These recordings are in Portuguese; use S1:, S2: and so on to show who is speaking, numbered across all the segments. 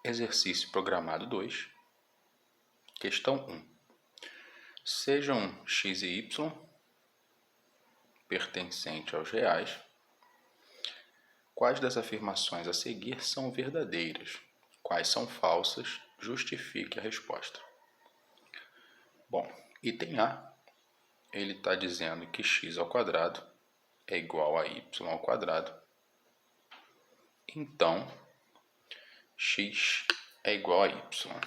S1: Exercício programado 2, questão 1. Sejam x e y pertencentes aos reais. Quais das afirmações a seguir são verdadeiras? Quais são falsas? Justifique a resposta. Bom, item A, ele está dizendo que x ao quadrado é igual a y ao quadrado. Então, x é igual a y.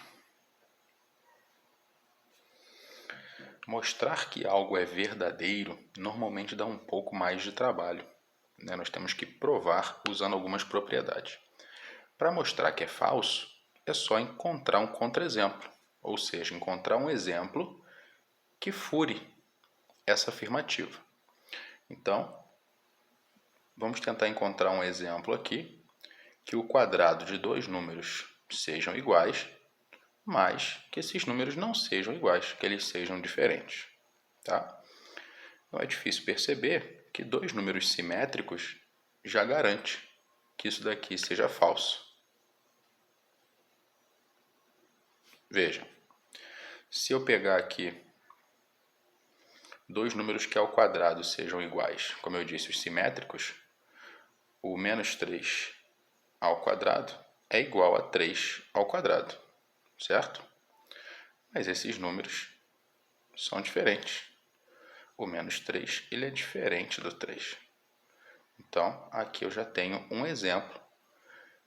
S1: Mostrar que algo é verdadeiro normalmente dá um pouco mais de trabalho, né? Nós temos que provar usando algumas propriedades. Para mostrar que é falso, é só encontrar um contra-exemplo, ou seja, encontrar um exemplo que fure essa afirmativa. Então, vamos tentar encontrar um exemplo aqui que o quadrado de dois números sejam iguais, mas que esses números não sejam iguais, que eles sejam diferentes. Tá? Não é difícil perceber que dois números simétricos já garante que isso daqui seja falso. Veja, se eu pegar aqui dois números que ao quadrado sejam iguais, como eu disse, os simétricos, o menos 3 ao quadrado é igual a 3 ao quadrado, certo? Mas esses números são diferentes. O menos 3 ele é diferente do 3. Então, aqui eu já tenho um exemplo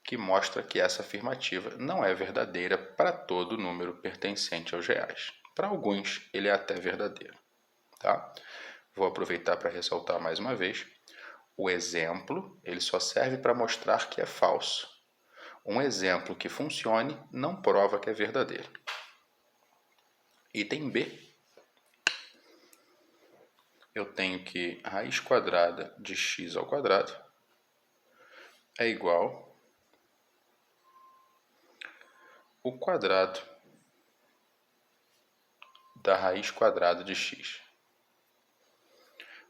S1: que mostra que essa afirmativa não é verdadeira para todo número pertencente aos reais. Para alguns, ele é até verdadeiro. Tá? Vou aproveitar para ressaltar mais uma vez. O exemplo ele só serve para mostrar que é falso. Um exemplo que funcione não prova que é verdadeiro. Item B. Eu tenho que a raiz quadrada de x ao quadrado é igual ao quadrado da raiz quadrada de x.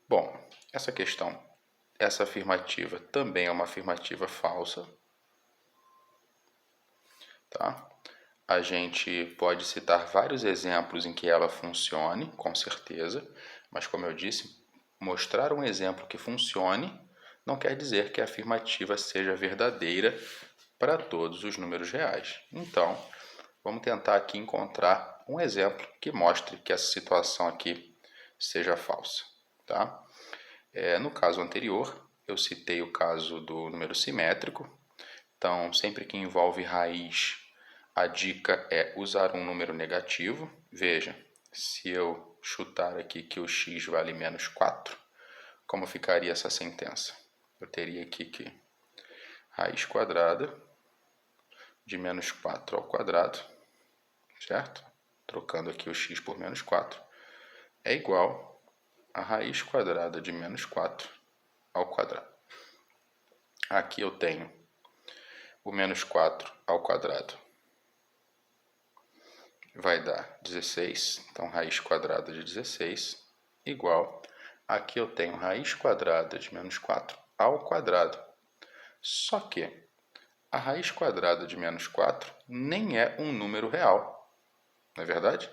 S1: Bom, essa afirmativa também é uma afirmativa falsa. Tá? A gente pode citar vários exemplos em que ela funcione, com certeza, mas como eu disse, mostrar um exemplo que funcione não quer dizer que a afirmativa seja verdadeira para todos os números reais. Então, vamos tentar aqui encontrar um exemplo que mostre que essa situação aqui seja falsa. Tá? No caso anterior, eu citei o caso do número simétrico. Então, sempre que envolve raiz, a dica é usar um número negativo. Veja, se eu chutar aqui que o x vale menos 4, como ficaria essa sentença? Eu teria aqui que raiz quadrada de menos 4 ao quadrado, certo? Trocando aqui o x por menos 4, é igual a raiz quadrada de menos 4 ao quadrado. Aqui eu tenho o menos 4 ao quadrado vai dar 16, então raiz quadrada de 16 igual, aqui eu tenho raiz quadrada de menos 4 ao quadrado, só que a raiz quadrada de menos 4 nem é um número real, não é verdade?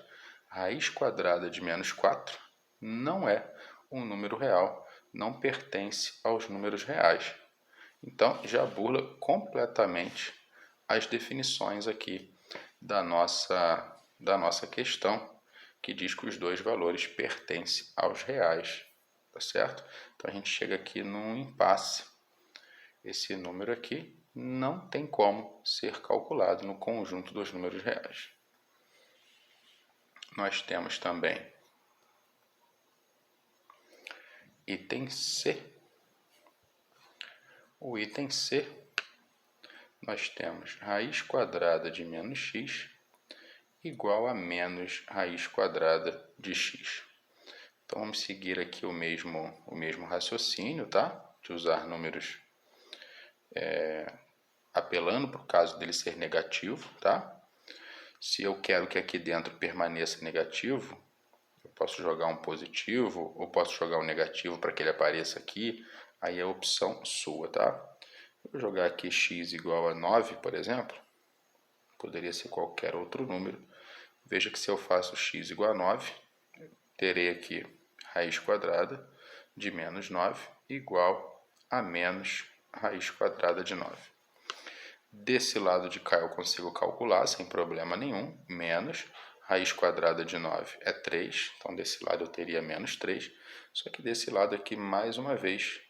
S1: A raiz quadrada de menos 4 não é um número real, não pertence aos números reais. Então, já burla completamente as definições aqui da nossa questão, que diz que os dois valores pertencem aos reais, tá certo? Então, a gente chega aqui num impasse. Esse número aqui não tem como ser calculado no conjunto dos números reais. Nós temos também item C. O item C, nós temos raiz quadrada de menos x igual a menos raiz quadrada de x. Então, vamos seguir aqui o mesmo raciocínio, tá? De usar números apelando para o caso dele ser negativo, tá? Se eu quero que aqui dentro permaneça negativo, eu posso jogar um positivo ou posso jogar um negativo para que ele apareça aqui. Aí é a opção sua, tá? Vou jogar aqui x igual a 9, por exemplo. poderia ser qualquer outro número. Veja que se eu faço x igual a 9, terei aqui raiz quadrada de menos 9 igual a menos raiz quadrada de 9. Desse lado de cá eu consigo calcular sem problema nenhum, menos raiz quadrada de 9 é 3, então desse lado eu teria menos 3, só que desse lado aqui, mais uma vez,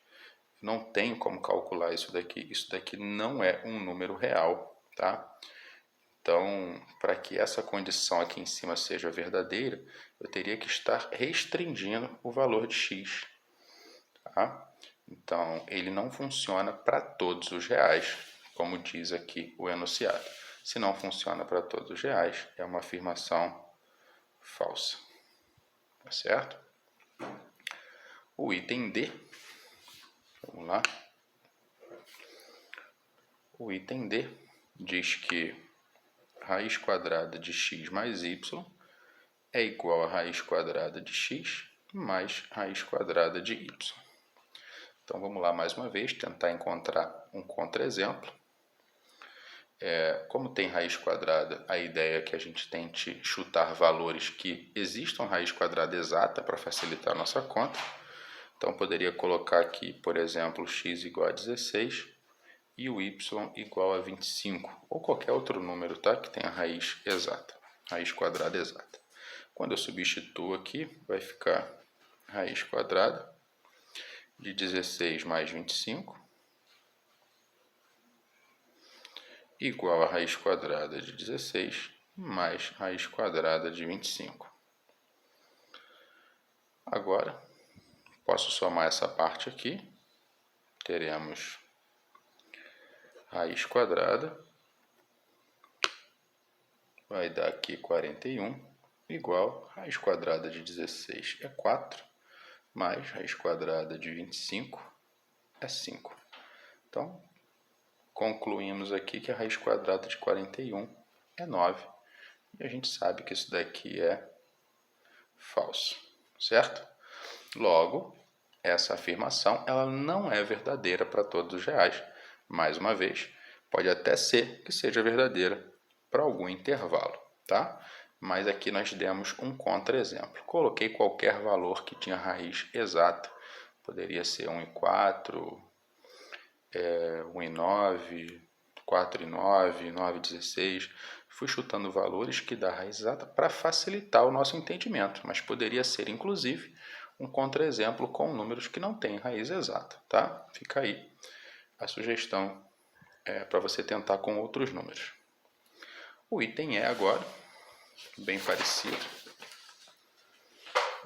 S1: não tenho como calcular isso daqui não é um número real, tá? Então, para que essa condição aqui em cima seja verdadeira, eu teria que estar restringindo o valor de x, tá? Então, ele não funciona para todos os reais, como diz aqui o enunciado. Se não funciona para todos os reais, é uma afirmação falsa, tá certo? O item D, vamos lá. O item D diz que raiz quadrada de x mais y é igual a raiz quadrada de x mais raiz quadrada de y. Então, vamos lá mais uma vez, tentar encontrar um contra-exemplo. Como tem raiz quadrada, a ideia é que a gente tente chutar valores que existam raiz quadrada exata para facilitar a nossa conta. Então, poderia colocar aqui, por exemplo, x igual a 16 e o y igual a 25, ou qualquer outro número, tá? Que tenha raiz exata, raiz quadrada exata. Quando eu substituo aqui, vai ficar raiz quadrada de 16 mais 25 igual a raiz quadrada de 16 mais raiz quadrada de 25. Agora, posso somar essa parte aqui. Teremos raiz quadrada, vai dar aqui 41, igual raiz quadrada de 16 é 4, mais raiz quadrada de 25 é 5. Então, concluímos aqui que a raiz quadrada de 41 é 9. E a gente sabe que isso daqui é falso, certo? Logo, essa afirmação ela não é verdadeira para todos os reais. Mais uma vez, pode até ser que seja verdadeira para algum intervalo, tá? Mas aqui nós demos um contra-exemplo. Coloquei qualquer valor que tinha raiz exata. Poderia ser 1,4, 1,9, 4,9, 9,16. Fui chutando valores que dá raiz exata para facilitar o nosso entendimento, mas poderia ser, inclusive, um contra-exemplo com números que não têm raiz exata, tá? Fica aí a sugestão para você tentar com outros números. O item E agora, bem parecido.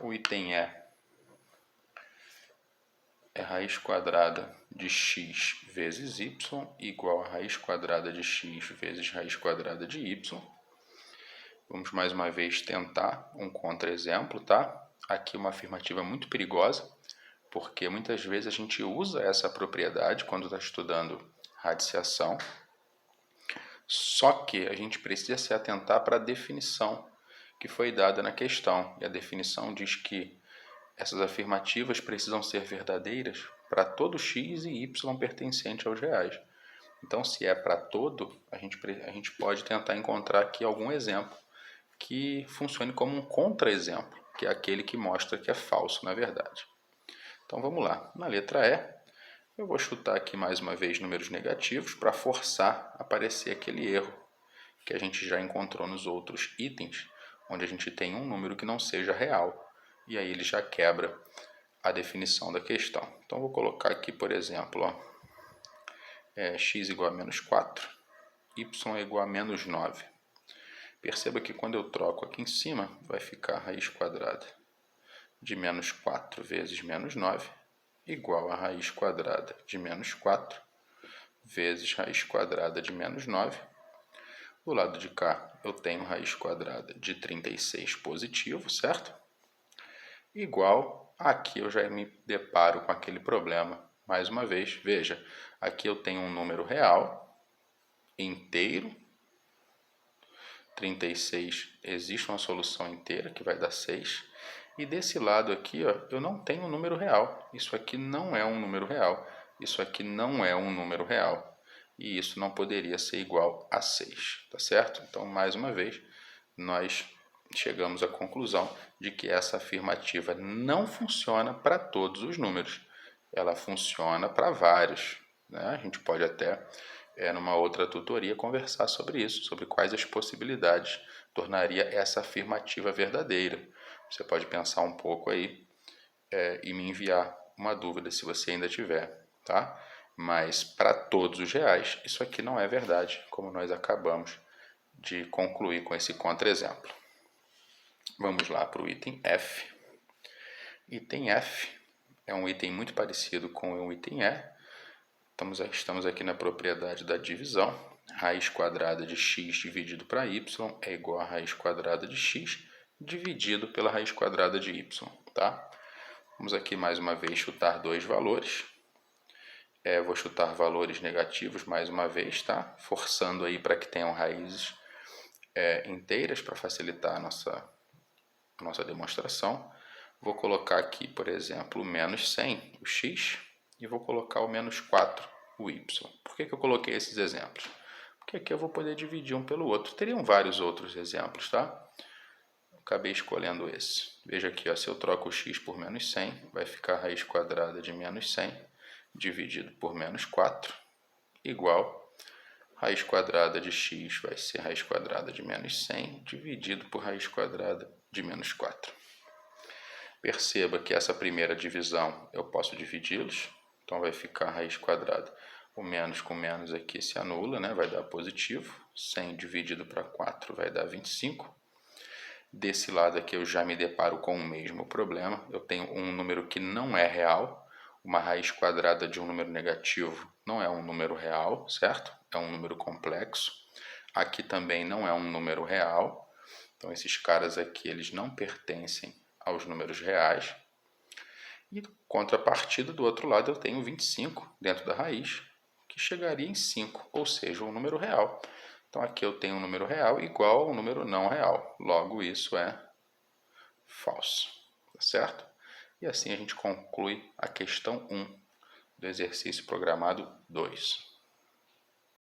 S1: O item E é raiz quadrada de x vezes y igual a raiz quadrada de x vezes raiz quadrada de y. Vamos mais uma vez tentar um contra-exemplo, tá? Aqui uma afirmativa muito perigosa, porque muitas vezes a gente usa essa propriedade quando está estudando radiciação, só que a gente precisa se atentar para a definição que foi dada na questão. E a definição diz que essas afirmativas precisam ser verdadeiras para todo x e y pertencente aos reais. Então, se é para todo, a gente pode tentar encontrar aqui algum exemplo que funcione como um contra-exemplo, que é aquele que mostra que é falso, na verdade. Então, vamos lá. Na letra E, eu vou chutar aqui mais uma vez números negativos para forçar a aparecer aquele erro que a gente já encontrou nos outros itens, onde a gente tem um número que não seja real, e aí ele já quebra a definição da questão. Então, vou colocar aqui, por exemplo, x igual a menos 4, y é igual a menos 9. Perceba que quando eu troco aqui em cima, vai ficar raiz quadrada de menos 4 vezes menos 9, igual a raiz quadrada de menos 4 vezes raiz quadrada de menos 9. Do lado de cá, eu tenho raiz quadrada de 36 positivo, certo? Igual, aqui eu já me deparo com aquele problema. Mais uma vez, veja, aqui eu tenho um número real, inteiro, 36, existe uma solução inteira que vai dar 6. E desse lado aqui, ó, eu não tenho um número real. Isso aqui não é um número real. Isso aqui não é um número real. e isso não poderia ser igual a 6, tá certo? Então, mais uma vez, nós chegamos à conclusão de que essa afirmativa não funciona para todos os números, ela funciona para vários, né? A gente pode até, numa outra tutoria, conversar sobre isso, sobre quais as possibilidades tornaria essa afirmativa verdadeira. Você pode pensar um pouco aí e me enviar uma dúvida se você ainda tiver, tá? Mas para todos os reais, isso aqui não é verdade, como nós acabamos de concluir com esse contra-exemplo. Vamos lá para o item F. Item F é um item muito parecido com o item E. Estamos aqui na propriedade da divisão. Raiz quadrada de x dividido para y é igual a raiz quadrada de x dividido pela raiz quadrada de y, tá? Vamos aqui mais uma vez chutar dois valores. Vou chutar valores negativos mais uma vez, tá? Forçando aí para que tenham raízes inteiras para facilitar a nossa demonstração. Vou colocar aqui, por exemplo, o menos 100, o x, e vou colocar o menos 4, o y. Por que eu coloquei esses exemplos? Porque aqui eu vou poder dividir um pelo outro. Teriam vários outros exemplos, tá? Acabei escolhendo esse. Veja aqui, ó, se eu troco o x por menos 100, vai ficar a raiz quadrada de menos 100 dividido por menos 4, igual raiz quadrada de x vai ser raiz quadrada de menos 100 dividido por raiz quadrada de menos 4. Perceba que essa primeira divisão eu posso dividi-los, então vai ficar raiz quadrada. O menos com menos aqui se anula, né? Vai dar positivo. 100 dividido para 4 vai dar 25. Desse lado aqui eu já me deparo com o mesmo problema. Eu tenho um número que não é real. Uma raiz quadrada de um número negativo não é um número real, certo? É um número complexo. Aqui também não é um número real. Então esses caras aqui eles não pertencem aos números reais. E contrapartida, do outro lado eu tenho 25 dentro da raiz, que chegaria em 5, ou seja, um número real. Então aqui eu tenho um número real igual a um número não real. Logo isso é falso, tá certo? E assim a gente conclui a questão 1 do exercício programado 2.